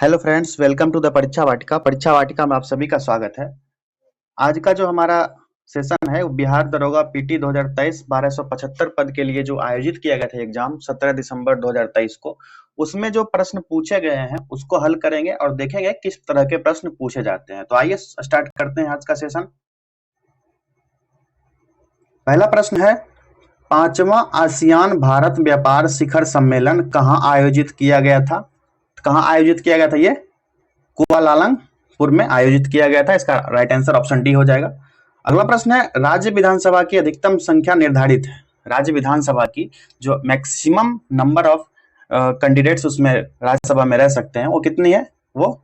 Hello friends, welcome to the Pariksha Vatika. परीक्षा वाटिका में आप सभी का स्वागत है। आज का जो हमारा सेशन है वो बिहार दरोगा पीटी 2023 1275 पद के लिए जो आयोजित किया गया था एग्जाम 17 दिसंबर 2023 को, उसमें जो प्रश्न पूछे गए हैं उसको हल करेंगे और देखेंगे किस तरह के प्रश्न पूछे जाते हैं। तो आइए स्टार्ट करते हैं आज का सेशन। पहला प्रश्न है, पांचवा आसियान भारत व्यापार शिखर सम्मेलन कहाँ आयोजित किया गया था? कहाँ आयोजित किया गया था? ये कुआलालंगपुर में आयोजित किया गया था। इसका राइट आंसर ऑप्शन डी हो जाएगा। अगला प्रश्न है, राज्य विधानसभा की अधिकतम संख्या निर्धारित है। राज्य विधानसभा की जो मैक्सिमम नंबर ऑफ कैंडिडेट्स उसमें राज्यसभा में रह सकते हैं वो कितनी है? वो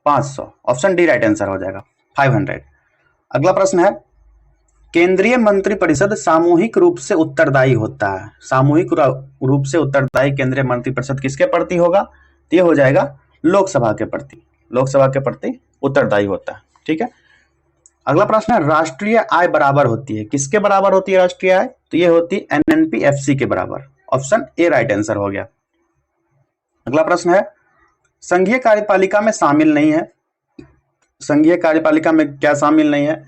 500। ऑप्शन डी राइट आंसर हो जाएगा, 500। अगला प्रश्न है, केंद्रीय मंत्रिपरिषद सामूहिक रूप से उत्तरदायी होता है। सामूहिक रूप से उत्तरदायी केंद्रीय मंत्रिपरिषद किसके प्रति होगा? तो ये हो जाएगा लोकसभा के प्रति। लोकसभा के प्रति उत्तरदायी होता है। ठीक है। अगला प्रश्न है, राष्ट्रीय आय बराबर होती है। किसके बराबर होती है राष्ट्रीय आय? तो ये होती है एनएनपीएफसी के बराबर। ऑप्शन ए राइट आंसर हो गया। अगला प्रश्न है, संघीय कार्यपालिका में शामिल नहीं है। संघीय कार्यपालिका में क्या शामिल नहीं है?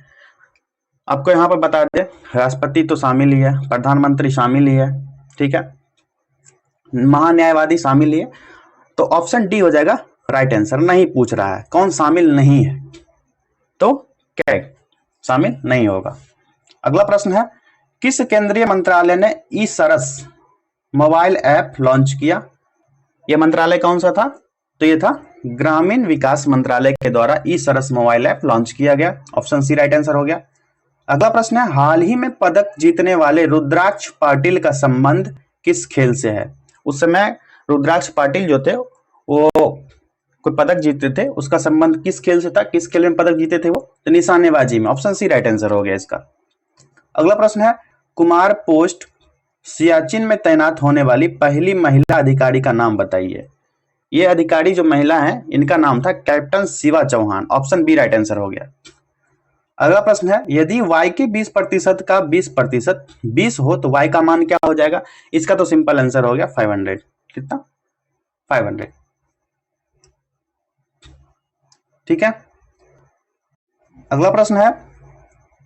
आपको यहां पर बता दें, राष्ट्रपति तो शामिल ही है, प्रधानमंत्री शामिल ही है, ठीक है, महान्यायवादी शामिल ही है। तो ऑप्शन डी हो जाएगा राइट आंसर। नहीं पूछ रहा है कौन शामिल नहीं है, तो क्या शामिल नहीं होगा। अगला प्रश्न है, किस केंद्रीय मंत्रालय ने ई सरस मोबाइल ऐप लॉन्च किया? यह मंत्रालय कौन सा था? तो यह था ग्रामीण विकास मंत्रालय के द्वारा ई सरस मोबाइल ऐप लॉन्च किया गया। ऑप्शन सी राइट आंसर हो गया। अगला प्रश्न है, हाल ही में पदक जीतने वाले रुद्राक्ष पाटिल का संबंध किस खेल से है? उस समय रुद्राक्ष पाटिल जो थे वो कोई पदक जीते थे, उसका संबंध किस खेल से था? किस खेल में पदक जीते थे वो? तो निशानेबाजी में। ऑप्शन सी राइट आंसर हो गया इसका। अगला प्रश्न है, कुमार पोस्ट सियाचिन में तैनात होने वाली पहली महिला अधिकारी का नाम बताइए। ये अधिकारी जो महिला है इनका नाम था captain Shiva Chauhan. Option B right answer हो गया। अगला प्रश्न है, यदि y के 20% का 20% 20 हो तो y का मान क्या हो जाएगा? इसका तो सिंपल आंसर हो गया 500। कितना? 500। ठीक है। अगला प्रश्न है,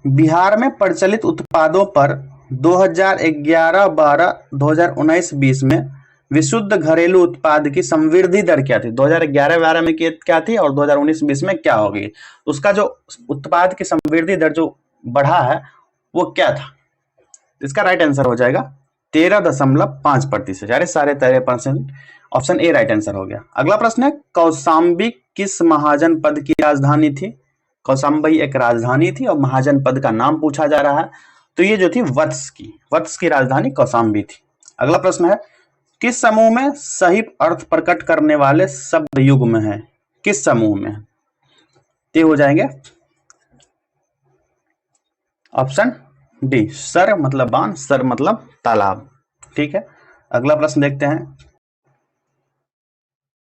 बिहार में प्रचलित उत्पादों पर 2011-12 2019-20 में विशुद्ध घरेलू उत्पाद की संवृद्धि दर क्या थी? 2011-12 में क्या थी और 2019-20 में क्या होगी? उसका जो उत्पाद की संवृद्धि दर जो बढ़ा है वो क्या था? इसका राइट आंसर हो जाएगा 13.5%, यानी 13.5%। ऑप्शन ए राइट आंसर हो गया। अगला प्रश्न है, कौशाम्बी किस महाजनपद की राजधानी थी? कौशाम्बी एक राजधानी थी और महाजनपद का नाम पूछा जा रहा है, तो ये जो थी वत्स की राजधानी कौशाम्बी थी। अगला प्रश्न है, किस समूह में सही अर्थ प्रकट करने वाले शब्द युग्म है? किस समूह में? ये हो जाएंगे ऑप्शन डी, सर मतलब बाण, सर मतलब तालाब। ठीक है। अगला प्रश्न देखते हैं।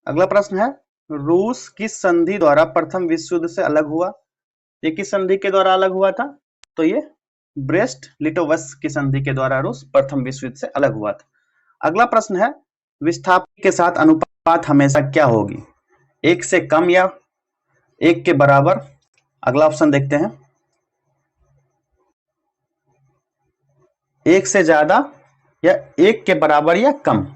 अगला प्रश्न है, रूस किस संधि द्वारा प्रथम विश्व युद्ध से अलग हुआ? ये किस संधि के द्वारा अलग हुआ था? तो ये ब्रेस्ट लिटोवस्क की संधि के द्वारा रूस प्रथम विश्व युद्ध से अलग हुआ था। अगला प्रश्न है, विस्थापन के साथ अनुपात हमेशा क्या होगी? 1 से कम या 1 के बराबर? अगला ऑप्शन देखते हैं, 1 से ज्यादा या 1 के बराबर या कम।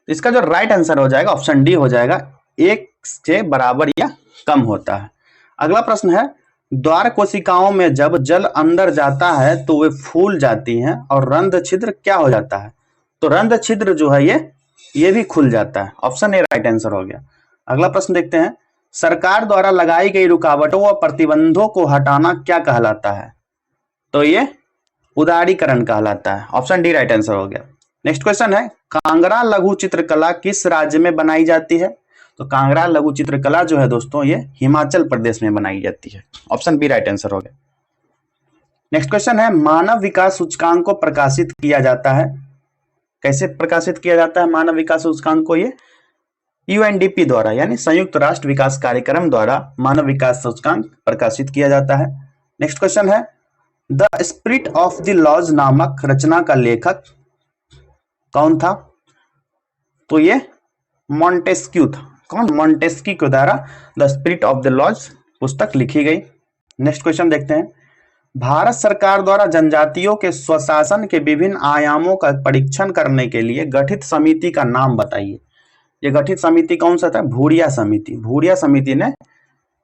इसका जो राइट आंसर हो जाएगा ऑप्शन डी हो जाएगा, 1 से बराबर या कम होता है। अगला प्रश्न है, द्वार कोशिकाओं में जब जल अंदर जाता है तो वे फूल जाती हैं और रंध्र छिद्र क्या हो जाता है? तो रंध्र छिद्र जो है ये भी खुल जाता है। ऑप्शन ए राइट आंसर हो गया। अगला प्रश्न देखते हैं, सरकार द्वारा लगाई गई रुकावटों व प्रतिबंधों को हटाना क्या कहलाता है? तो ये उदारीकरण कहलाता है। ऑप्शन डी राइट आंसर हो गया। नेक्स्ट क्वेश्चन है, कांगड़ा लघु चित्रकला किस राज्य में बनाई जाती है? तो कांगड़ा लघु चित्रकला जो है दोस्तों ये हिमाचल प्रदेश में बनाई जाती है। ऑप्शन बी राइट आंसर हो गया। नेक्स्ट क्वेश्चन है, मानव विकास सूचकांक को प्रकाशित किया जाता है। कैसे प्रकाशित किया जाता है मानव विकास सूचकांक को? ये यूएनडीपी द्वारा यानी संयुक्त राष्ट्र विकास कार्यक्रम द्वारा मानव विकास सूचकांक प्रकाशित किया जाता है। नेक्स्ट क्वेश्चन है, the spirit of the laws नामक रचना का लेखक कौन था? तो ये मॉन्टेस्क्यू था। कौन? मॉन्टेस्की के द्वारा the spirit of the laws पुस्तक लिखी गई। नेक्स्ट क्वेश्चन देखते हैं। भारत सरकार द्वारा जनजातियों के स्वशासन के विभिन्न आयामों का परीक्षण करने के लिए गठित समिति का नाम बताइए। ये गठित समिति कौन सा था? भूरिया समिति। भूरिया समिति ने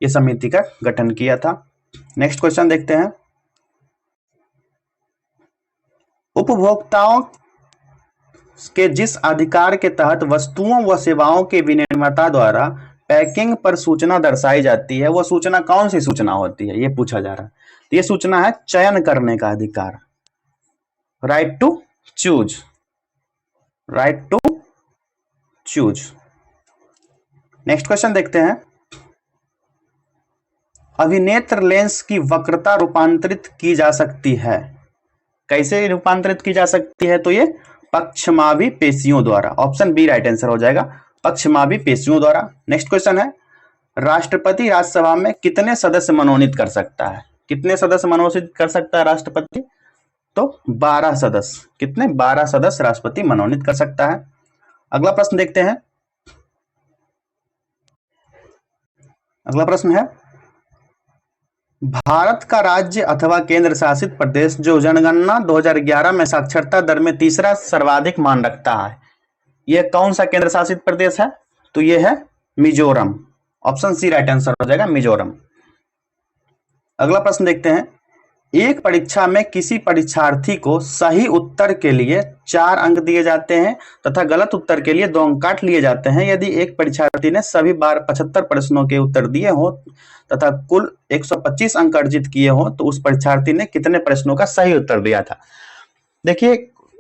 ये समिति का गठन किया था। नेक्स्ट क्वेश्चन देखते हैं। उपभोक्ताओं के जिस अधिकार के तहत वस्तुओं व सेवाओं के विनिर्माता द्वारा पैकिंग पर सूचना दर्शाई जाती है, वह सूचना कौन सी सूचना होती है? ये पूछा जा रहा है। तो ये सूचना है चयन करने का अधिकार, right to choose, right to choose. Next question देखते हैं। अभिनेत्र लेंस की वक्रता रूपांतरित की जा सकती है। कैसे रूपांतरित की जा सकती है? तो ये पक्षमावी पेशियों द्वारा। ऑप्शन बी राइट आंसर हो जाएगा, पक्षमावी पेशियों द्वारा। नेक्स्ट क्वेश्चन है। राष्ट्रपति राज्यसभा में कितने सदस्य मनोनीत कर सकता है? कितने सदस्य मनोनीत कर सकता है राष्ट्रपति? तो 12 सदस्य। कितने? 12 सदस्य राष्ट्रपति मनोनीत कर सकता है। अगला प्रश्न देखते हैं। अगला प्रश्न है। भारत का राज्य अथवा केंद्र शासित प्रदेश जो जनगणना 2011 में साक्षरता दर में तीसरा सर्वाधिक मान रखता है, यह कौन सा केंद्र शासित प्रदेश है? तो यह है Mizoram. Option C right answer हो जाएगा, मिजोरम। अगला प्रश्न देखते हैं। एक परीक्षा में किसी परीक्षार्थी को सही उत्तर के लिए 4 अंक दिए जाते हैं तथा गलत उत्तर के लिए 2 अंक काट लिए जाते हैं। यदि एक परीक्षार्थी ने सभी बार 75 प्रश्नों के उत्तर दिए हो तथा कुल 125 अंक अर्जित किए हो तो उस परीक्षार्थी ने कितने प्रश्नों का सही उत्तर दिया था? देखिए,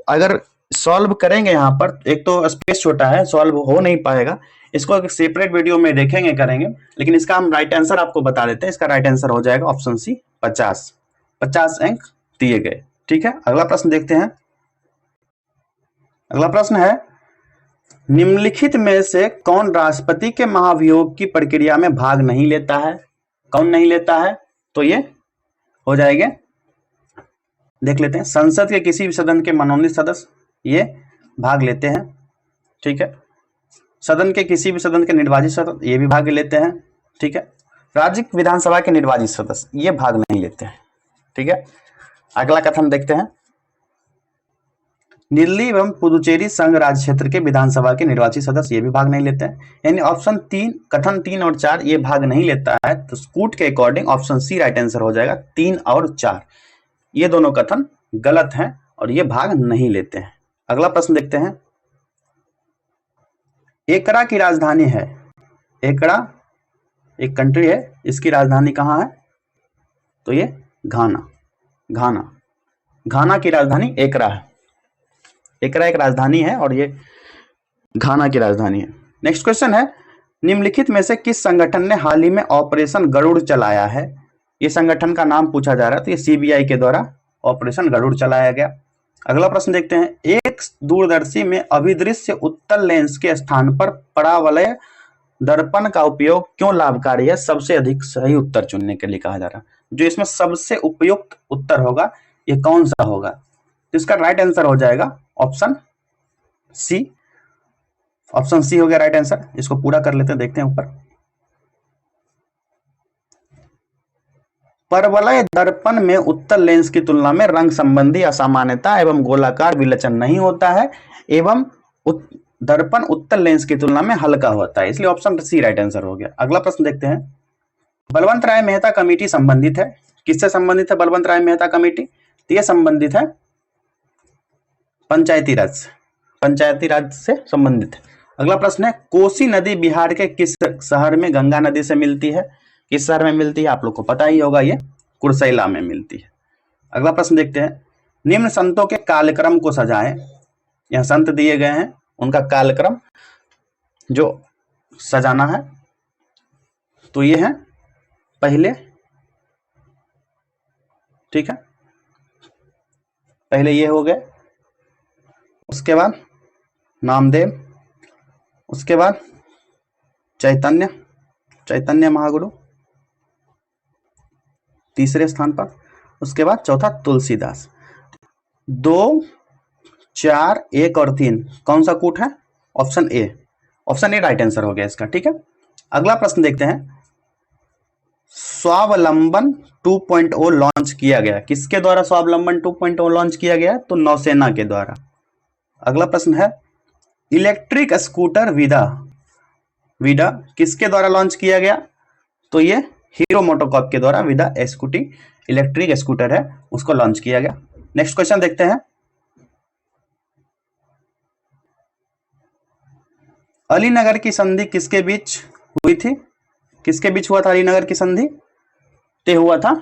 अगर सॉल्व करेंगे यहाँ पर, एक तो स्पेस छोटा है, सॉल्व हो नहीं पाएगा। इसको एक सेपरेट वीडियो में देखेंगे, करेंगे, लेकिन इसका हम राइट आंसर आपको बता देते हैं। इसका राइट आंसर हो जाएगा ऑप्शन सी 50। 50 अंक दिए गए। ठीक है, अगला प्रश्न देखते हैं। अगला प्रश्न है। निम्नलिखित में से कौन राष्ट्रपति के महाभियोग की प्रक्रिया में भाग नहीं लेता है? कौन नहीं लेता है? तो ये हो जाएंगे, देख लेते हैं। संसद के किसी भी सदन के मनोनीत सदस्य ये भाग लेते हैं। ठीक है, सदन के किसी भी सदन के निर्वाचित सदस्य ये भी भाग लेते हैं। ठीक है, राज्य विधानसभा के निर्वाचित सदस्य ये भाग नहीं लेते हैं। ठीक है, अगला कथन देखते हैं। दिल्ली एवं पुदुचेरी संघ राज्य क्षेत्र के विधानसभा के निर्वाचित सदस्य ये भी भाग नहीं लेते हैं। यानी ऑप्शन 3, कथन 3 और 4 ये भाग नहीं लेता है। तो स्कूट के according option C right answer हो जाएगा। 3 और 4 ये दोनों कथन गलत हैं और ये भाग नहीं लेते हैं। अगला प्रश्न देखते हैं। एकरा की राजधानी है, एकरा एक कंट्री है, इसकी राजधानी कहाँ है? तो ये घाना। घाना, घाना की राजधानी एकरा है। एकरा एक राजधानी है और ये घाना की राजधानी है। नेक्स्ट क्वेश्चन है। निम्नलिखित में से किस संगठन ने हाल ही में ऑपरेशन गरुड़ चलाया है? ये संगठन का नाम पूछा जा रहा है, तो ये सीबीआई के द्वारा ऑपरेशन गरुड़ चलाया गया। अगला प्रश्न देखते हैं। एक दूरदर्शी में अभिदृश्य उत्तल लेंस के स्थान पर परावलय दर्पण का उपयोग क्यों लाभकारी है? सबसे अधिक सही उत्तर चुनने के लिए कहा जा रहा है। जो इसमें सबसे उपयुक्त उत्तर होगा ये कौन सा होगा? तो इसका राइट आंसर हो जाएगा ऑप्शन सी। ऑप्शन सी हो गया राइट आंसर। इसको पूरा कर लेते हैं, देखते हैं ऊपर। परवलय दर्पण में उत्तल लेंस की तुलना में रंग संबंधी असामान्यता एवं गोलाकार विलक्षण नहीं होता है एवं दर्पण उत्तल लेंस की तुलना में हल्का होता है, इसलिए ऑप्शन सी राइट आंसर हो गया। अगला प्रश्न देखते हैं। बलवंत राय मेहता कमेटी संबंधित है, किससे संबंधित है बलवंत राय मेहता कमेटी? तो यह संबंधित है पंचायती राज से, पंचायती राज से संबंधित है। अगला प्रश्न है। कोसी नदी बिहार के किस शहर में गंगा नदी से मिलती है? किस शहर में मिलती है? आप लोग को पता ही होगा, ये कुर्सेला में मिलती है। अगला प्रश्न देखते हैं। निम्न संतों के कालक्रम को सजाएं। यह संत दिए गए हैं, उनका कालक्रम जो सजाना है तो ये है पहले, ठीक है, पहले ये हो गए, उसके बाद नामदेव, उसके बाद चैतन्य, चैतन्य महागुरु तीसरे स्थान पर, उसके बाद चौथा तुलसीदास। 2, 4, 1 और 3 कौन सा कूट है? Option A. Option A right answer हो गया इसका। ठीक है, अगला प्रश्न देखते हैं। स्वावलंबन 2.0 लॉन्च किया गया, किसके द्वारा स्वावलंबन 2.0 लॉन्च किया गया? तो नौसेना के द्वारा। अगला प्रश्न है, इलेक्ट्रिक स्कूटर विदा विदा किसके द्वारा लॉन्च किया गया? तो ये हीरो मोटोकॉर्प के द्वारा विदा स्कूटी इलेक्ट्रिक स्कूटर है, उसको लॉन्च किया गया। नेक्स्ट क्वेश्चन देखते हैं। अलीनगर की संधि किसके बीच हुई थी? किसके बीच हुआ था अलीनगर की संधि? तो हुआ था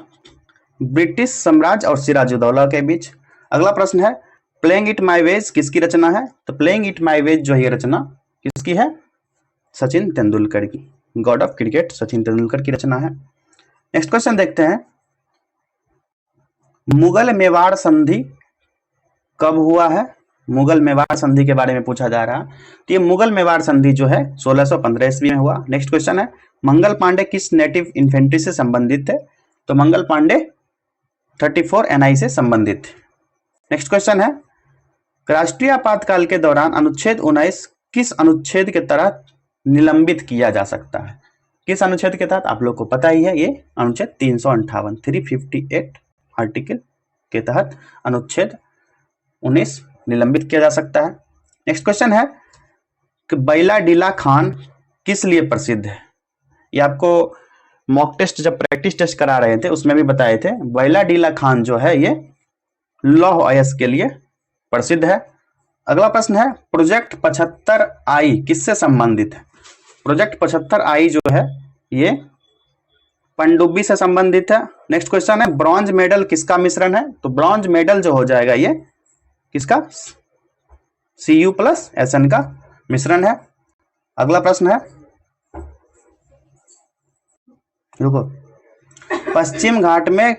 ब्रिटिश साम्राज्य और सिराजुद्दौला के बीच। अगला प्रश्न है, प्लेइंग इट माई वेज किसकी रचना है? तो प्लेइंग इट माई वेज जो है रचना किसकी है? सचिन तेंदुलकर की, God of cricket Sachin Tendulkar की रचना है। नेक्स्ट क्वेश्चन देखते हैं, मुगल मेवाड़ संधि कब हुआ है? मुगल मेवाड़ संधि के बारे में पूछा जा रहा है। तो ये मुगल मेवाड़ संधि जो है 1615 ईस्वी में हुआ। नेक्स्ट क्वेश्चन है, मंगल पांडे किस नेटिव इन्फेंट्री से संबंधित थे? तो मंगल पांडे 34 NI से संबंधित थे। नेक्स्ट क्वेश्चन है, राष्ट्रीय आपातकाल के दौरान अनुच्छेद 19 किस अनुच्छेद के तहत निलंबित किया जा सकता है? किस अनुच्छेद के तहत? आप लोग को पता ही है, ये अनुच्छेद 358 358 आर्टिकल के तहत अनुच्छेद 19 निलंबित किया जा सकता है। नेक्स्ट क्वेश्चन है कि बैलाडीला खान किस लिए प्रसिद्ध है? ये आपको मॉक टेस्ट जब प्रैक्टिस टेस्ट करा रहे थे उसमें भी बताए थे। बैलाडीला खान जो है ये लौह अयस्क के लिए प्रसिद्ध है। अगला प्रश्न है, प्रोजेक्ट 75I किससे संबंधित है? प्रोजेक्ट 75I जो है ये पनडुब्बी से संबंधित है। नेक्स्ट क्वेश्चन है, ब्रॉन्ज मेडल किसका मिश्रण है? तो ब्रॉन्ज मेडल जो हो जाएगा ये किसका? Cu+Sn का मिश्रण है। अगला प्रश्न है, रुको, पश्चिम घाट में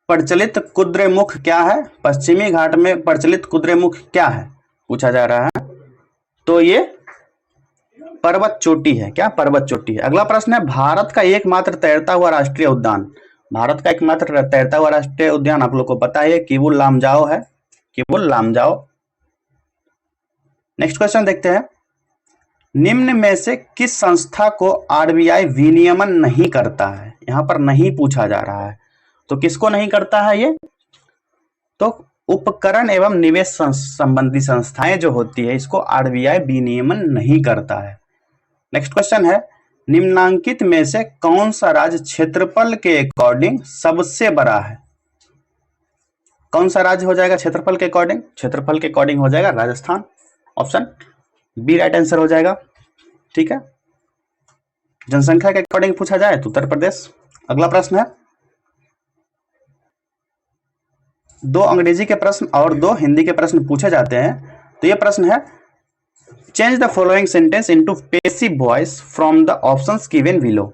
प्रचलित कुद्रेमुख क्या है? पश्चिमी घाट में प्रचलित कुद्रेमुख क्या है पूछा जा रहा है। तो ये पर्वत चोटी है। क्या? पर्वत चोटी है। अगला प्रश्न है, भारत का एकमात्र तैरता हुआ राष्ट्रीय उद्यान। भारत का एकमात्र तैरता हुआ राष्ट्रीय उद्यान आप लोग को पता है किबुल लामजाओ है, किबुल लामजाओ। नेक्स्ट क्वेश्चन देखते हैं, निम्न में से किस संस्था को RBI विनियमन नहीं करता है? यहां पर नहीं पूछा जा रहा है, तो किसको नहीं करता है ये? तो उपकरण एवं निवेश संबंधी संस्थाएं जो होती है इसको RBI विनियमन नहीं करता है। नेक्स्ट क्वेश्चन है, निम्नांकित में से कौन सा राज्य क्षेत्रफल के अकॉर्डिंग सबसे बड़ा है? कौन सा राज्य हो जाएगा क्षेत्रफल के अकॉर्डिंग? क्षेत्रफल के अकॉर्डिंग हो जाएगा Rajasthan, option B right answer हो जाएगा। ठीक है, जनसंख्या के अकॉर्डिंग पूछा जाए तो उत्तर प्रदेश। अगला प्रश्न है, 2 अंग्रेजी के प्रश्न और 2 हिंदी के प्रश्न पूछे जाते हैं। तो ये प्रश्न है, change the following sentence into passive voice from the options given below.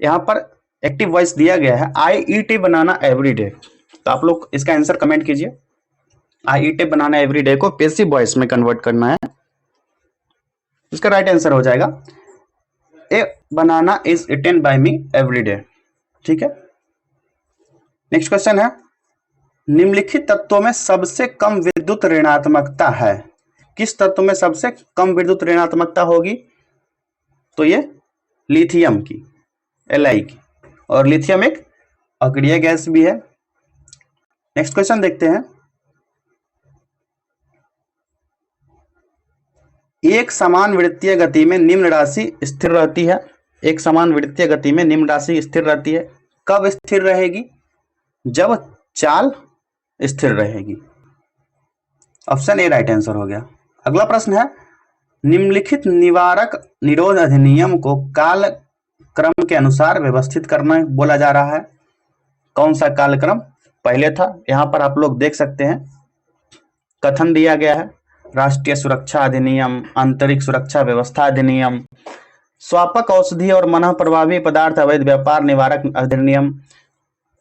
यहां पर एक्टिव वॉइस दिया गया है, आई eat a banana every day. तो आप लोग इसका आंसर कमेंट कीजिए। I eat a banana every day को पैसिव वॉइस में कन्वर्ट करना है। इसका राइट आंसर हो जाएगा, a banana is eaten by me every day. ठीक है, नेक्स्ट क्वेश्चन है, निम्नलिखित तत्वों में सबसे कम विद्युत ऋणात्मकता है? किस तत्व में सबसे कम विद्युत ऋणात्मकता होगी? तो ये लिथियम की, Li की, और लिथियम एक अक्रिय गैस भी है। नेक्स्ट क्वेश्चन देखते हैं, एक समान वृत्तीय गति में निम्न राशि स्थिर रहती है। एक समान वृत्तीय गति में निम्न राशि स्थिर रहती है। कब स्थिर रहेगी? जब चाल स्थिर रहेगी। ऑप्शन ए राइट आंसर हो गया। अगला प्रश्न है, निम्नलिखित निवारक निरोध अधिनियम को काल क्रम के अनुसार व्यवस्थित करना बोला जा रहा है। कौन सा कालक्रम पहले था? यहां पर आप लोग देख सकते हैं, कथन दिया गया है, राष्ट्रीय सुरक्षा अधिनियम, आंतरिक सुरक्षा व्यवस्था अधिनियम, स्वापक औषधि और मनः प्रभावी पदार्थ अवैध व्यापार निवारक अधिनियम,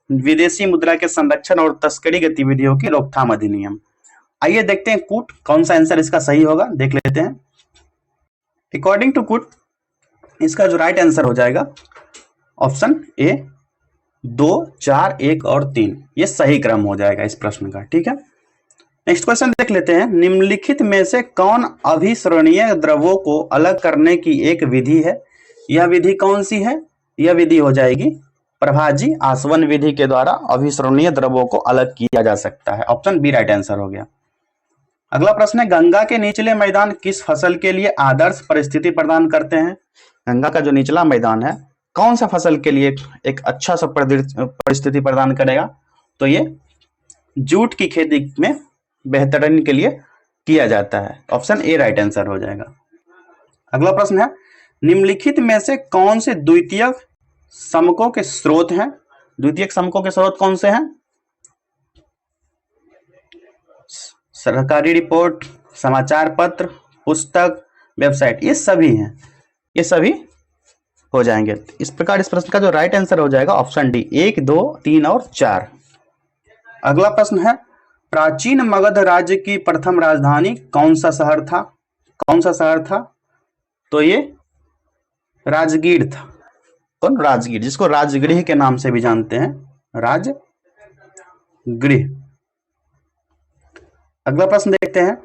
विदेशी मुद्रा के संरक्षण और तस्करी गतिविधियों की रोकथाम अधिनियम। आइए देखते हैं कूट कौन सा आंसर इसका सही होगा, देख लेते हैं। अकॉर्डिंग टू कूट इसका जो राइट आंसर हो जाएगा ऑप्शन ए 2, 4, 1 और 3, ये सही क्रम हो जाएगा इस प्रश्न का। ठीक है, नेक्स्ट क्वेश्चन देख लेते हैं। निम्नलिखित में से कौन अभिसरणीय द्रवों को अलग करने की एक विधि है? यह विधि कौन सी है? यह विधि हो जाएगी प्रभाजी आसवन विधि के द्वारा अभिसरणीय द्रवों को अलग किया जा सकता है। ऑप्शन बी राइट आंसर हो गया। अगला प्रश्न है, गंगा के निचले मैदान किस फसल के लिए आदर्श परिस्थिति प्रदान करते हैं? गंगा का जो निचला मैदान है कौन सा फसल के लिए एक अच्छा सा परिस्थिति प्रदान करेगा? तो ये जूट की खेती में बेहतरीन के लिए किया जाता है। ऑप्शन ए राइट आंसर हो जाएगा। अगला प्रश्न है, निम्नलिखित में से कौन से द्वितीयक समकों के स्रोत हैं? द्वितीयक समकों के स्रोत कौन से हैं? सरकारी रिपोर्ट, समाचार पत्र, पुस्तक, वेबसाइट, ये सभी हैं, ये सभी हो जाएंगे। इस प्रकार इस प्रश्न का जो राइट आंसर हो जाएगा ऑप्शन डी 1, 2, 3 और 4। अगला प्रश्न है, प्राचीन मगध राज्य की प्रथम राजधानी कौन सा शहर था? कौन सा शहर था? तो ये राजगीर था। कौन? राजगीर, जिसको राजगृह के नाम से भी जानते हैं, राजगृह। अगला प्रश्न देखते हैं,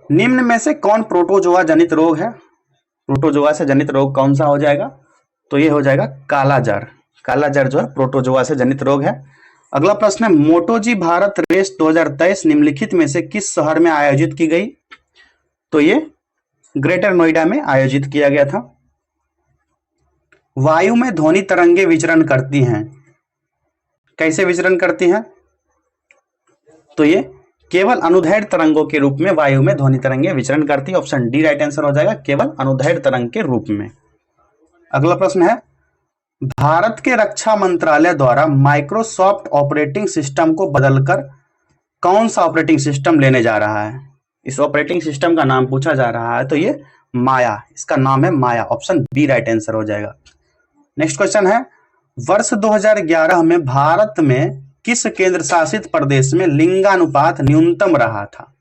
निम्न में से कौन प्रोटोजोआ जनित रोग है? प्रोटोजोआ से जनित रोग कौन सा हो जाएगा? तो ये हो जाएगा कालाजार। कालाजार जो है प्रोटोजोआ से जनित रोग है। अगला प्रश्न है, मोटोजी भारत रेस 2023 निम्नलिखित में से किस शहर में आयोजित की गई? तो ये ग्रेटर नोएडा में आयोजित किया गया था। वायु में ध्वनि तरंगे विचरण करती हैं, कैसे विचरण करती हैं? तो ये केवल अनुदैर्घ्य तरंगों के रूप में वायु में ध्वनि तरंगे विचरण करती है। ऑप्शन डी राइट आंसर हो जाएगा, केवल अनुदैर्घ्य तरंग के रूप में। अगला प्रश्न है, भारत के रक्षा मंत्रालय द्वारा माइक्रोसॉफ्ट ऑपरेटिंग सिस्टम को बदलकर कौन सा ऑपरेटिंग सिस्टम लेने जा रहा है? इस ऑपरेटिंग सिस्टम का नाम पूछा जा रहा है, तो ये माया, इसका नाम है माया। ऑप्शन बी राइट आंसर हो जाएगा। नेक्स्ट क्वेश्चन है, वर्ष 2011 में भारत में किस केंद्र शासित प्रदेश में लिंगानुपात न्यूनतम रहा था?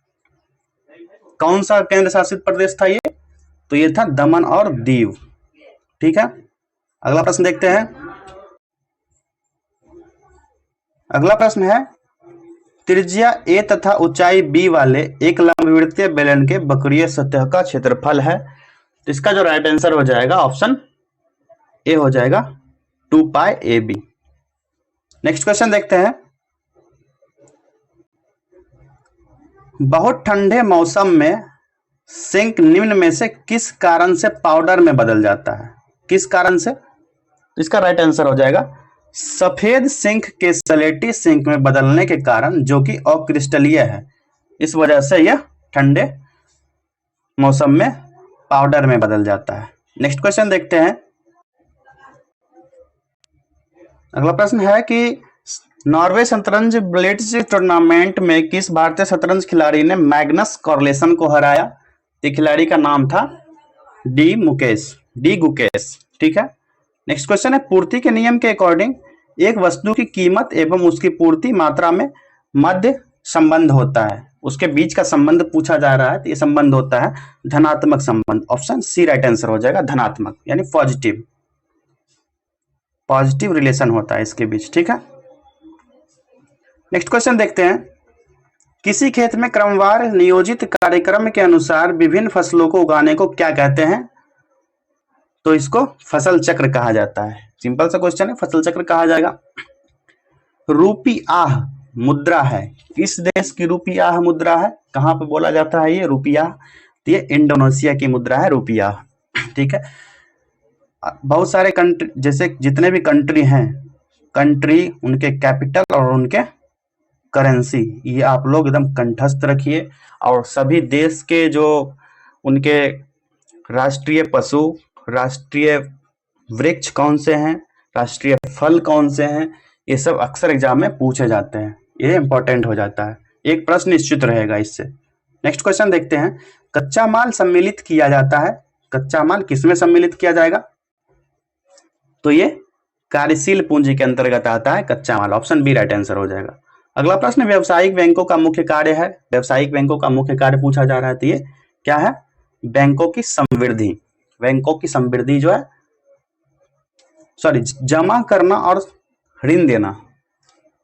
कौन सा केंद्र शासित प्रदेश था ये? तो ये था दमन और दीव। ठीक है, अगला प्रश्न देखते हैं। अगला प्रश्न है, त्रिज्या a तथा ऊंचाई b वाले एक लंबवृत्तीय बेलन के वक्रीय सतह का क्षेत्रफल है। तो इसका जो राइट आंसर हो जाएगा ऑप्शन ए हो जाएगा 2 पाई AB। नेक्स्ट क्वेश्चन देखते हैं, बहुत ठंडे मौसम में सिंक निम्न में से किस कारण से पाउडर में बदल जाता है? किस कारण से? तो इसका राइट आंसर हो जाएगा सफेद सिंक के सलेटी सिंक में बदलने के कारण, जो कि अक्रिस्टलीय है। इस वजह से यह ठंडे मौसम में पाउडर में बदल जाता है। नेक्स्ट क्वेश्चन देखते हैं। अगला प्रश्न है कि नॉर्वे शतरंज ब्लिट्ज टूर्नामेंट में किस भारतीय शतरंज खिलाड़ी ने मैग्नस कार्लसन को हराया? ये खिलाड़ी का नाम था डी गुकेश। ठीक है, नेक्स्ट क्वेश्चन है, पूर्ति के नियम के अकॉर्डिंग एक वस्तु की कीमत एवं उसकी पूर्ति मात्रा में मध्य संबंध होता है, उसके बीच का संबंध पूछा जा रहा है। तो ये संबंध होता है धनात्मक संबंध। ऑप्शन सी राइट आंसर हो जाएगा, धनात्मक यानी पॉजिटिव रिलेशन होता है इसके बीच। ठीक है, नेक्स्ट क्वेश्चन देखते हैं, किसी खेत में क्रमवार नियोजित कार्यक्रम के अनुसार विभिन्न फसलों को उगाने को क्या कहते हैं? तो इसको फसल चक्र कहा जाता है। सिंपल सा क्वेश्चन है, फसल चक्र कहा जाएगा। रुपयाह मुद्रा है, किस देश की रुपयाह मुद्रा है? कहां पे बोला जाता है ये रुपयाह? तो ये इंडोनेशिया की मुद्रा है रुपयाह। ठीक है, बहुत सारे कंट्री, जैसे जितने भी कंट्री हैं, कंट्री, उनके कैपिटल और उनके करेंसी, ये आप लोग एकदम कंठस्थ रखिए। और सभी देश के जो उनके राष्ट्रीय पशु, राष्ट्रीय वृक्ष कौन से हैं, राष्ट्रीय फल कौन से हैं, ये सब अक्सर एग्जाम में पूछे जाते हैं। ये इंपॉर्टेंट हो जाता है, एक प्रश्न निश्चित रहेगा इससे। नेक्स्ट क्वेश्चन देखते हैं, कच्चा माल सम्मिलित किया जाता है, कच्चा माल किसमें सम्मिलित किया जाएगा? तो ये कार्यशील पूंजी के अंतर्गत आता है कच्चा माल। ऑप्शन बी राइट आंसर हो जाएगा। अगला प्रश्न, व्यावसायिक बैंकों का मुख्य कार्य है, व्यावसायिक बैंकों का मुख्य कार्य पूछा जा रहा है। तो ये क्या है? बैंकों की समृद्धि, बैंकों की समृद्धि जो है, जमा करना और ऋण देना,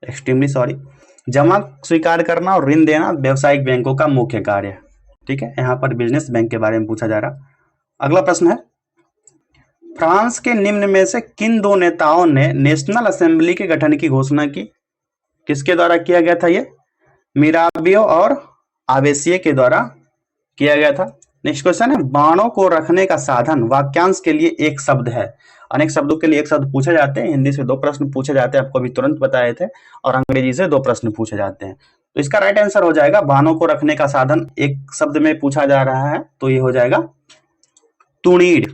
एक्सट्रीमली सॉरी, जमा स्वीकार करना और ऋण देना व्यवसायिक बैंकों का मुख्य कार्य है। ठीक है, यहाँ पर बिजनेस बैंक के बारे में पूछा जा रहा। अगला प्रश्न है, फ्रांस के निम्न में से किन दो नेताओं ने नेशनल असेंबली के गठन की घोषणा की? किसके द्वारा किया गया था ये? मिराबियो और आवेसिये के द्वारा किया गया था। नेक्स्ट क्वेश्चन है, बाणों को रखने का साधन वाक्यांश के लिए एक शब्द है। अनेक शब्दों के लिए एक शब्द पूछे जाते हैं। हिंदी से 2 प्रश्न पूछे जाते हैं, आपको अभी तुरंत बताए थे, और अंग्रेजी से 2 प्रश्न पूछे जाते हैं। तो इसका राइट आंसर हो जाएगा, बाणों को रखने का साधन एक शब्द में पूछा जा रहा है, तो ये हो जाएगा तुणीर।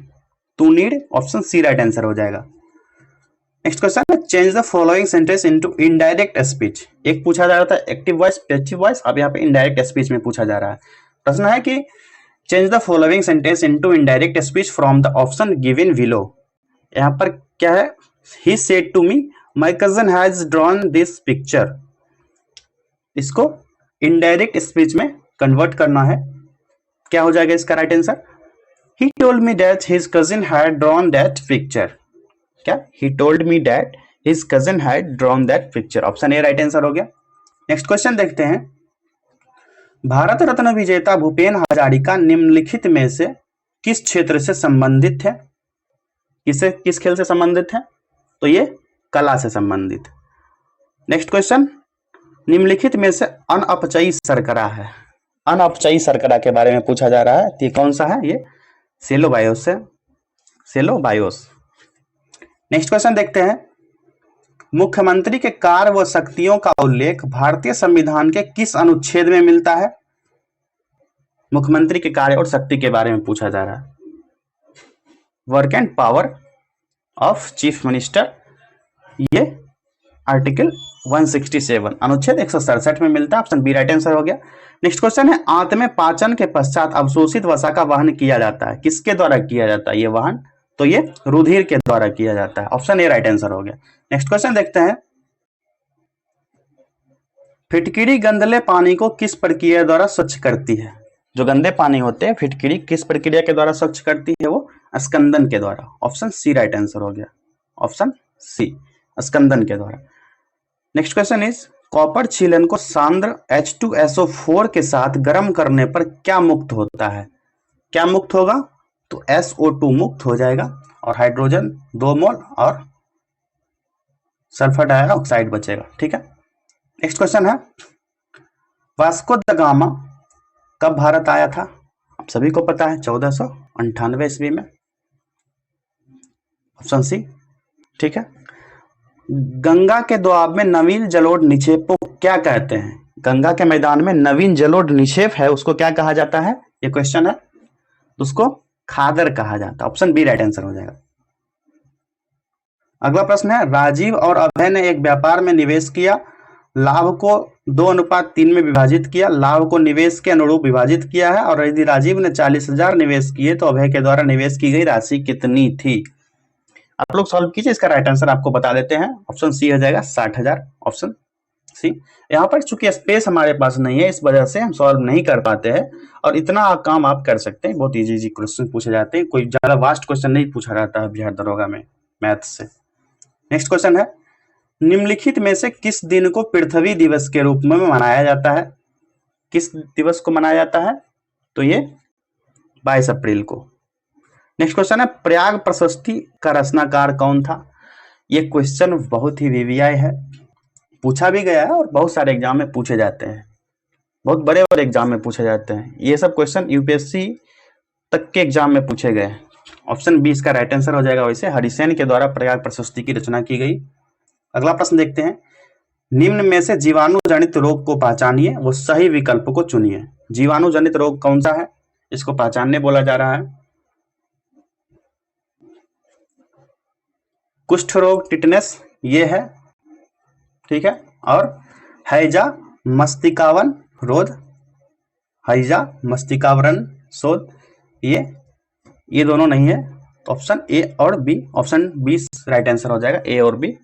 तुणीर, ऑप्शन सी राइट आंसर हो जाएगा। नेक्स्ट क्वेश्चन है, change the following sentence into indirect speech. एक पूछा जा रहा था एक्टिव वॉइस, पैसिव वॉइस, अब यहाँ पे इनडायरेक्ट स्पीच में पूछा जा रहा है। प्रश्न है कि change the following sentence into indirect speech from the option given below. यहाँ पर क्या है? He said to me my cousin has drawn this picture. इसको इनडायरेक्ट स्पीच में कन्वर्ट करना है। क्या हो जाएगा इसका right answer? He told me that his cousin had drawn that picture. क्या? He told me that his cousin had drawn that picture. Option A right answer हो गया। नेक्स्ट क्वेश्चन देखते हैं, भारत रत्न विजेता भूपेन हजारिका निम्नलिखित में से किस क्षेत्र से संबंधित है? किस खेल से संबंधित है? तो ये कला से संबंधित। नेक्स्ट क्वेश्चन, निम्नलिखित में से अनअपचयी शर्करा है। अनअपचयी शर्करा के बारे में पूछा जा रहा है, तो ये कौन सा है? ये सेलोबायोस है, सेलोबायोस। नेक्स्ट क्वेश्चन देखते हैं, मुख्यमंत्री के कार्य व शक्तियों का उल्लेख भारतीय संविधान के किस अनुच्छेद में मिलता है? मुख्यमंत्री के कार्य और शक्ति के बारे में पूछा जा रहा है। Work and power of chief minister, ये आर्टिकल 167 अनुच्छेद 167 में मिलता है। ऑप्शन बी राइट आंसर हो गया। नेक्स्ट क्वेश्चन है, आंत में पाचन के पश्चात अवशोषित वसा का वहन किया जाता है, किसके द्वारा किया जाता है ये वहन? तो ये रुधिर के द्वारा किया जाता है। ऑप्शन ए राइट आंसर हो गया। नेक्स्ट क्वेश्चन देखते हैं, फिटकिरी गंदले पानी को किस प्रक्रिया द्वारा स्वच्छ करती है? जो गंदे पानी होते हैं, फिटकिरी किस प्रक्रिया के द्वारा स्वच्छ करती है? वो स्कंदन के द्वारा। ऑप्शन सी राइट आंसर हो गया। ऑप्शन सी, स्कंदन के द्वारा। नेक्स्ट क्वेश्चन इज, कॉपर छीलन को सांद्र H2SO4 के साथ गर्म करने पर क्या मुक्त होता है? क्या मुक्त होगा? तो SO2 मुक्त हो जाएगा, और हाइड्रोजन 2 मोल और सल्फर डाइऑक्साइड बचेगा। ठीक है। नेक्स्ट क्वेश्चन है, वास्को द गामा कब भारत आया था? आप सभी को पता है 1498 ईस्वी में। Option C. ठीक है। गंगा के दोआब में नवीन जलोढ़ निक्षेप को क्या कहते हैं? गंगा के मैदान में नवीन जलोढ़ निक्षेप है, उसको क्या कहा जाता है? ये क्वेश्चन है, उसको खादर कहा जाता है। ऑप्शन बी राइट आंसर हो जाएगा। अगला प्रश्न है, राजीव और अभय ने एक व्यापार में निवेश किया, लाभ को 2:3 में विभाजित किया, लाभ को निवेश के अनुरूप विभाजित किया है, और यदि राजीव ने 40,000 निवेश किए तो अभय के द्वारा निवेश की गई राशि कितनी थी? आप लोग सॉल्व कीजिए, इसका राइट आंसर आपको बता देते हैं। ऑप्शन सी हो जाएगा 60,000। Option C. यहाँ पर चूंकि स्पेस हमारे पास नहीं है, इस वजह से हम सॉल्व नहीं कर पाते हैं, और इतना काम आप कर सकते हैं। बहुत इजी क्वेश्चन पूछे जाते हैं, कोई ज्यादा वास्ट क्वेश्चन नहीं पूछा जाता है बिहार दरोगा में मैथ से। नेक्स्ट क्वेश्चन है, निम्नलिखित में से किस दिन को पृथ्वी दिवस के रूप में मनाया जाता है? किस दिवस को मनाया जाता है? तो ये 22 अप्रैल को। नेक्स्ट क्वेश्चन है, प्रयाग प्रशस्ति का रचनाकार कौन था? ये क्वेश्चन बहुत ही वीवीआई है, पूछा भी गया है और बहुत सारे एग्जाम में पूछे जाते हैं, बहुत बड़े बड़े एग्जाम में पूछे जाते हैं। ये सब क्वेश्चन यूपीएससी तक के एग्जाम में पूछे गए। ऑप्शन बी इसका राइट आंसर हो जाएगा। वैसे हरिसेन के द्वारा प्रयाग प्रशस्ति की रचना की गई। अगला प्रश्न देखते हैं, निम्न में से जीवाणु जनित रोग को पहचानिए, वो सही विकल्प को चुनिए। जीवाणु जनित रोग कौन सा है, इसको पहचानने बोला जा रहा है। कुष्ठ रोग, टिटनेस, ये है। ठीक है। और हैजा मस्तिकावन रोध, हैजा मस्तिकावरण शोध, ये दोनों नहीं है। तो ऑप्शन ए और B, option B right answer हो जाएगा। ए और बी,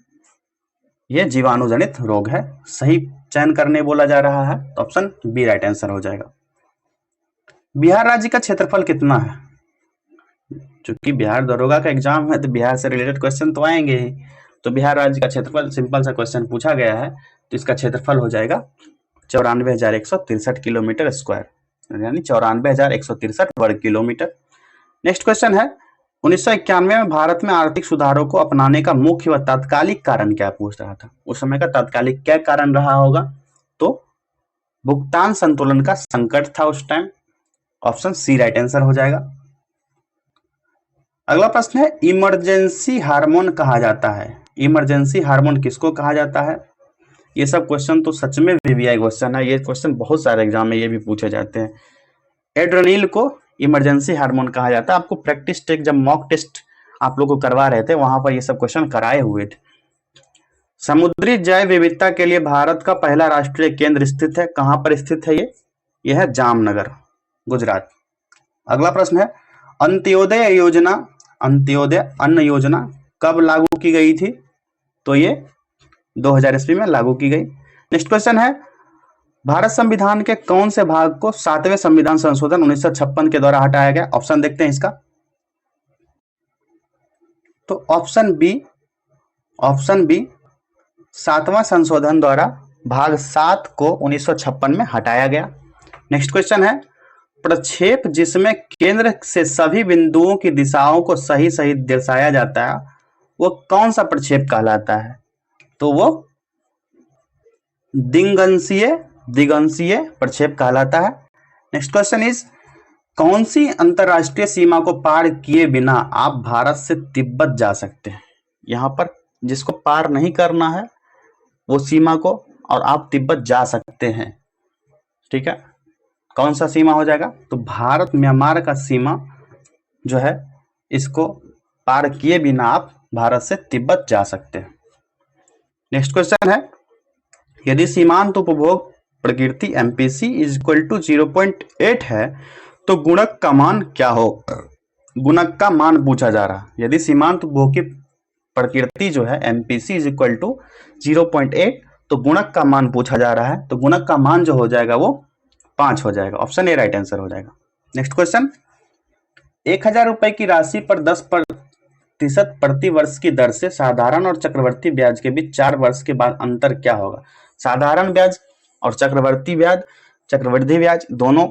ये जीवाणु जनित रोग है, सही चयन करने बोला जा रहा है। तो ऑप्शन बी राइट आंसर हो जाएगा। बिहार राज्य का क्षेत्रफल कितना है? चूंकि बिहार दरोगा का एग्जाम है तो बिहार से रिलेटेड क्वेश्चन तो आएंगे ही। तो बिहार राज्य का क्षेत्रफल, सिंपल सा क्वेश्चन पूछा गया है, तो इसका क्षेत्रफल हो जाएगा 94,163 किलोमीटर स्क्वायर, यानी 94,163 वर्ग किलोमीटर। नेक्स्ट क्वेश्चन है 1991 में भारत में आर्थिक सुधारों को अपनाने का मुख्य व तात्कालिक कारण क्या पूछ रहा था। उस समय का तात्कालिक क्या कारण रहा होगा, तो भुगतान संतुलन का संकट था उस time. Option C right answer हो जाएगा। अगला प्रश्न है इमरजेंसी हार्मोन कहा जाता है। इमरजेंसी हार्मोन किसको कहा जाता है। ये सब क्वेश्चन तो सच में वीवीआई क्वेश्चन है, ये क्वेश्चन बहुत सारे एग्जाम में ये भी पूछे जाते हैं। एड्रेनलिन को इमरजेंसी हार्मोन कहा जाता है। आपको प्रैक्टिस टेस्ट जब मॉक टेस्ट आप लोग को करवा रहे थे वहां पर ये सब क्वेश्चन कराए हुए थे। समुद्री जैव विविधता के लिए भारत का पहला राष्ट्रीय केंद्र स्थित है। कहां पर स्थित है ये? यह है जामनगर, गुजरात। अगला प्रश्न है अंत्योदय योजना, अंत्योदय अन्न योजना कब लागू की गई थी? तो ये 2000 ईस्वी में लागू की गई। नेक्स्ट क्वेश्चन है भारत संविधान के कौन से भाग को 7वें संविधान संशोधन 1956 के द्वारा हटाया गया? ऑप्शन देखते हैं इसका। तो ऑप्शन बी 7वां संशोधन द्वारा भाग 7 को 1956 में हटाया गया। नेक्स्ट क्वेश्चन है प्रक्षेप जिसमें केंद्र से सभी बिंदुओं की दिशाओं को सही सही दर्शाया जाता है वो कौन सा प्रक्षेप कहलाता है? तो वो दिगंशीय प्रक्षेप कहलाता है। नेक्स्ट क्वेश्चन इज कौन सी अंतरराष्ट्रीय सीमा को पार किए बिना आप भारत से तिब्बत जा सकते हैं? यहां पर जिसको पार नहीं करना है वो सीमा को और आप तिब्बत जा सकते हैं। ठीक है, कौन सा सीमा हो जाएगा? तो भारत म्यांमार का सीमा जो है इसको पार किए बिना आप भारत से तिब्बत जा सकते हैं। नेक्स्ट क्वेश्चन है यदि सीमांत उपभोग प्रकृति MPC इज इक्वल टू 0.8 है तो गुणक का मान क्या हो? गुणक का मान पूछा जा रहा है। यदि सीमांत उपभोग की प्रकृति जो है MPC इज इक्वल टू 0.8 तो गुणक का मान पूछा जा रहा है, तो गुणक का मान जो हो जाएगा वो 5 हो जाएगा। ऑप्शन ए राइट आंसर हो जाएगा। नेक्स्ट क्वेश्चन 1000 रुपए की राशि पर 10% प्रति वर्ष की दर से साधारण और चक्रवर्ती ब्याज के बीच 4 वर्ष के बाद अंतर क्या होगा? साधारण ब्याज और चक्रवर्ती ब्याज दोनों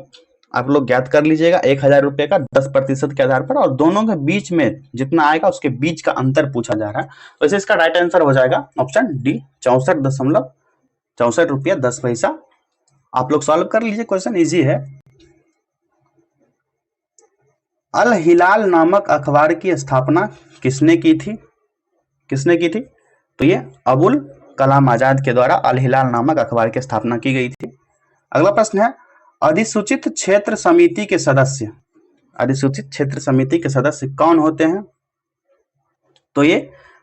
आप लोग ज्ञात कर लीजिएगा। 1000 रुपए का 10% के आधार पर और दोनों के बीच में जितना आएगा उसके बीच का अंतर पूछा जा रहा है, तो इसे इसका राइट आंसर हो जाएगा ऑप्शन डी 64.64 रुपया 10 पैसा। आप लोग सॉल्व कर लीजिए, क्वेश्चन इजी है। अल हिलाल नामक अखबार की स्थापना किसने की थी? तो ये अबुल कलाम आजाद के द्वारा अल हिलाल नामक अखबार की स्थापना की गई थी। अगला प्रश्न है अधिसूचित क्षेत्र समिति के सदस्य कौन होते हैं? तो ये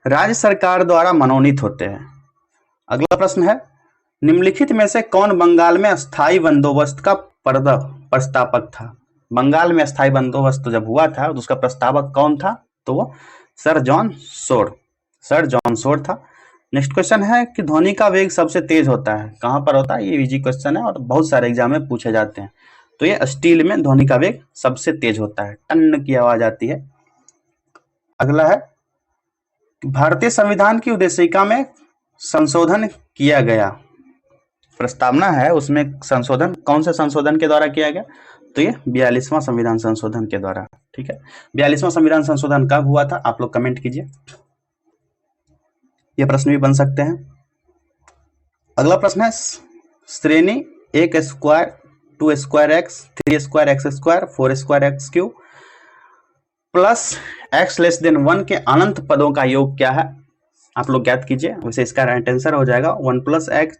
राज्य सरकार द्वारा मनोनीत होते हैं। अगला प्रश्न है निम्नलिखित में से कौन बंगाल में अस्थायी बंदोबस्त का प्रस्तावक था? बंगाल में अस्थायी बंदोबस्त जब हुआ था तो उसका प्रस्तावक कौन था? तो वो सर जॉन सोर था। नेक्स्ट क्वेश्चन है कि ध्वनि का वेग सबसे तेज होता है कहां पर होता है? ये इजी क्वेश्चन है और बहुत सारे एग्जाम में पूछे जाते हैं। तो ये स्टील में ध्वनि का वेग सबसे तेज होता है, टन की आवाज आती है। अगला है भारतीय संविधान की उद्देशिका में संशोधन किया गया, प्रस्तावना है उसमें संशोधन कौन से संशोधन के द्वारा किया गया? तो ये 42वां संविधान संशोधन के द्वारा। ठीक है, 42वां संविधान संशोधन कब हुआ था? आप लोग कमेंट कीजिए, ये प्रश्न भी बन सकते हैं। अगला प्रश्न है श्रेणी 1 square 2 square x 3 square x square 4 square x cube plus x less than 1 के अनंत पदों का योग क्या है? आप लोग ज्ञात कीजिए। वैसे इसका राइट आंसर हो जाएगा 1 plus x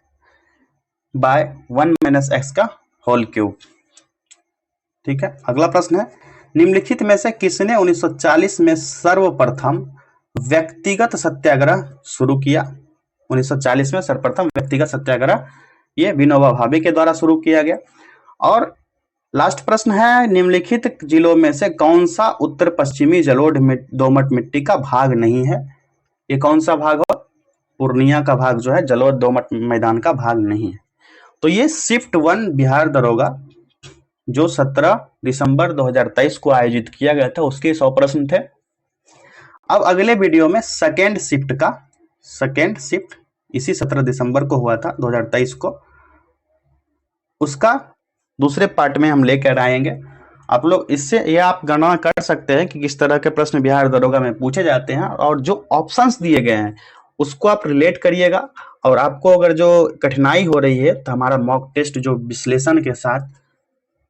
by 1 minus x का होल क्यूब। ठीक है, अगला प्रश्न है निम्नलिखित में से किसने 1940 में सर्वप्रथम व्यक्तिगत सत्याग्रह शुरू किया? 1940 में सर्वप्रथम व्यक्तिगत सत्याग्रह ये विनोबा भावे के द्वारा शुरू किया गया। और लास्ट प्रश्न है निम्नलिखित जिलों में से कौन सा उत्तर पश्चिमी जलोढ़ दोमट मिट्टी का भाग नहीं है? ये कौन सा भाग हो? पूर्णिया का भाग जो है जलोढ़ दोमट मैदान का भाग नहीं है। तो ये शिफ्ट 1 बिहार दरोगा जो 17 दिसंबर 2023 को आयोजित किया गया था उसके 100 प्रश्न थे। अब अगले वीडियो में सेकेंड शिफ्ट इसी 17 दिसंबर को हुआ था 2023 को। उसका दूसरे पार्ट में हम लेकर आएंगे। आप लोग इससे ये आप गणना कर सकते हैं कि किस तरह के प्रश्न बिहार दरोगा में पूछे जाते हैं, और जो ऑप्शंस दिए गए हैं उसको आप रिलेट करिएगा। और आपको अगर जो कठिनाई हो रही है तो हमारा मॉक टेस्ट जो विश्लेषण के साथ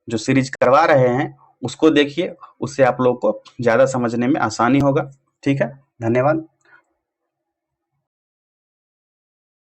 जो सीरीज करवा रहे हैं उसको देखिए, उससे आप लोग को ज़्यादा समझने में आसानी होगा। ठीक है, धन्यवाद।